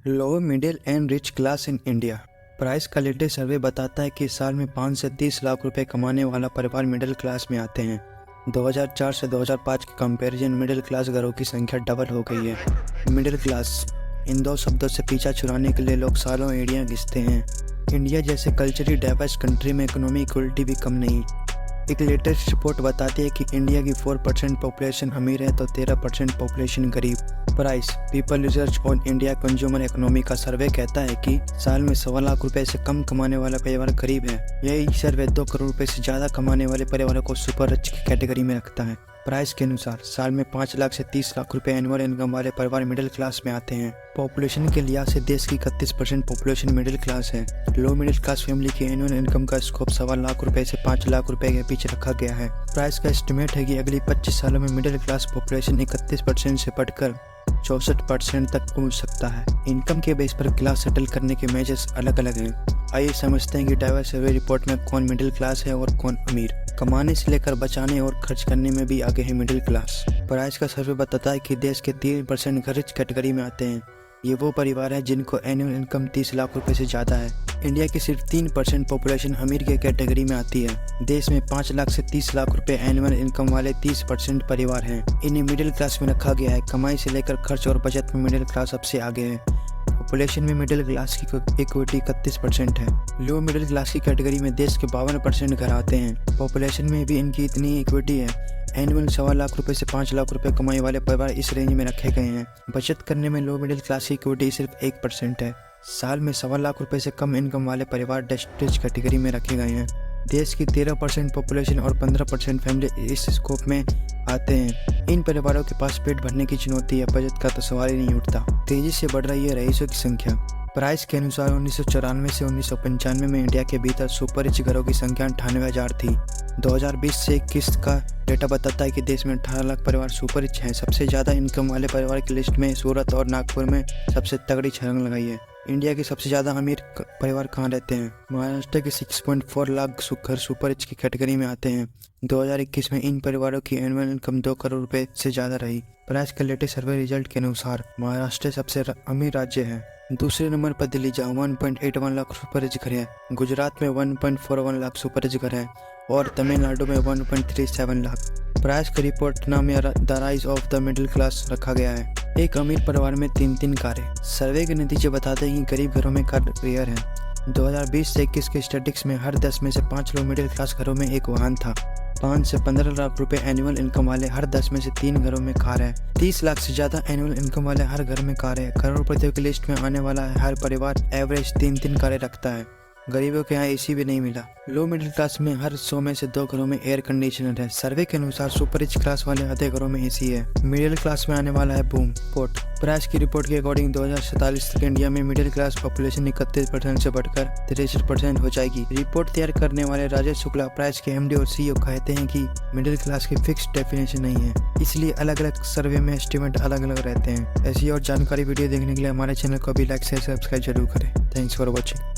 Low middle and rich class in India. Price का latest सर्वे बताता है कि इस साल में 5 से 30 लाख रुपए कमाने वाला परिवार मिडिल क्लास में आते हैं। 2004 से 2005 के कंपैरिजन मिडिल क्लास घरों की संख्या डबल हो गई है। मिडिल क्लास इन दो शब्दों से पीछा छुड़ाने के लिए लोग सालों एड़ियाँ घिसते हैं। इंडिया जैसे कल्चरली डाइवर्स कंट्री में इकोनॉमी इक्वलिटी भी कम नहीं। एक लेटेस्ट रिपोर्ट बताती है कि इंडिया की 4% पॉपुलेशन अमीर है तो 13% पॉपुलेशन गरीब। Price people research on India consumer economy का सर्वे कहता है कि साल में 1.25 लाख रुपए से कम कमाने वाला परिवार गरीब है। यही सर्वे 2 करोड़ रुपए से ज़्यादा कमाने वाले परिवारों को सुपर रिच की कैटेगरी में रखता है। प्राइस के अनुसार साल में 5 लाख से 30 लाख रुपए एनुअल इनकम वाले परिवार मिडिल क्लास में आते हैं। पॉपुलेशन के लिहाज से देश की 31% पॉपुलेशन मिडिल क्लास है। लो मिडिल क्लास फैमिली की एनुअल इनकम का स्कोप 1.25 लाख रुपए से 5 लाख रुपए के बीच रखा गया है। प्राइस का एस्टिमेट है कि अगली 25 सालों में मिडिल क्लास पॉपुलेशन 31% से बढ़कर 64% तक पहुंच सकता है। इनकम के बेस पर क्लास सेटल करने के मेजर्स अलग अलग हैं। आइए समझते हैं कि डाइवर्स सर्वे रिपोर्ट में कौन मिडिल क्लास है और कौन अमीर। कमाने से लेकर बचाने और खर्च करने में भी आगे है मिडिल क्लास। प्राइस का सर्वे बताता है कि देश के 3% घर रिच कैटेगरी में आते हैं। ये वो परिवार है जिनको एनुअल इनकम 30 लाख रुपए से ज़्यादा है। इंडिया की सिर्फ 3% पॉपुलेशन अमीर के कैटेगरी में आती है। देश में 5 लाख से 30 लाख रुपए एनुअल इनकम वाले 30% परिवार हैं। इन्हें मिडिल क्लास में रखा गया है। कमाई से लेकर खर्च और बचत में मिडिल क्लास सबसे आगे है। पॉपुलेशन में मिडिल क्लास की इक्विटी 31% है। लो मिडिल क्लास की कैटेगरी में देश के 52% घर आते हैं। पॉपुलेशन में भी इनकी इतनी इक्विटी है। एनुअल 1.25 लाख रुपए से 5 लाख रुपए कमाई वाले परिवार इस रेंज में रखे गए हैं। बचत करने में लो मिडिल क्लास की इक्विटी सिर्फ 1% है। साल में 1.25 लाख रुपए से कम इनकम वाले परिवार डेस्ट्रिच कैटेगरी में रखे गए हैं। देश की 13% पॉपुलेशन और 15% फैमिली इस स्कोप में आते हैं। इन परिवारों के पास पेट भरने की चुनौती है, बजट का तो सवाल ही नहीं उठता। तेजी से बढ़ रही है रईसों की संख्या। प्राइस के अनुसार 1994 से 1995 में इंडिया के भीतर सुपर रिच घरों की संख्या 98,000 थी। 2020 से 21 का डेटा बताता है कि देश में 18 लाख परिवार सुपर रिच हैं। सबसे ज़्यादा इनकम वाले परिवार की लिस्ट में सूरत और नागपुर में सबसे तगड़ी छलांग लगाई है। इंडिया के सबसे ज़्यादा अमीर परिवार कहाँ रहते हैं? महाराष्ट्र के 6.4 लाख घर सुपर रिच की कैटेगरी में आते हैं। 2021 में इन परिवारों की एनुअल इनकम 2 करोड़ रुपए से ज़्यादा रही। प्राइस के लेटेस्ट सर्वे रिजल्ट के अनुसार महाराष्ट्र सबसे अमीर राज्य है। दूसरे नंबर पर दिल्ली जहाँ 1.81 लाख सुपर रिच घर है। गुजरात में 1.41 लाख सुपर रिच घर है और तमिलनाडु में 1.37 लाख। प्राइस का रिपोर्ट नाम the rise of the middle class रखा गया है। एक अमीर परिवार में 3 कारें। सर्वे के नतीजे बताते हैं कि गरीब घरों में कार रेयर है। 2020 से 21 के स्टैटिस्टिक्स में हर 10 में से 5 लोग मिडिल क्लास घरों में एक वाहन था। 5 से 15 लाख रुपए एनुअल इनकम वाले हर 10 में से 3 घरों में कार है। 30 लाख से ज़्यादा एनुअल इनकम वाले हर घर में कार है। करोड़पतियों की लिस्ट में आने वाला हर परिवार एवरेज 3 कारें रखता है। गरीबों के यहाँ एसी भी नहीं मिला। लो मिडिल क्लास में हर 100 में से 2 घरों में एयर कंडीशनर है। सर्वे के अनुसार सुपर रिच क्लास वाले आधे घरों में एसी है। मिडिल क्लास में आने वाला है बूम पोर्ट। प्राइस की रिपोर्ट के अकॉर्डिंग 2047 तक इंडिया में मिडिल क्लास पॉपुलेशन 31% से बढ़कर 63% हो जाएगी। रिपोर्ट तैयार करने वाले राजेश शुक्ला प्राइस के एमडी और सीईओ कहते हैं कि मिडिल क्लास की फिक्स डेफिनेशन नहीं है, इसलिए अलग अलग सर्वे में एस्टिमेट अलग अलग रहते हैं। ऐसी और जानकारी वीडियो देखने के लिए हमारे चैनल को भी लाइक शेयर सब्सक्राइब जरूर करें। Thanks for watching.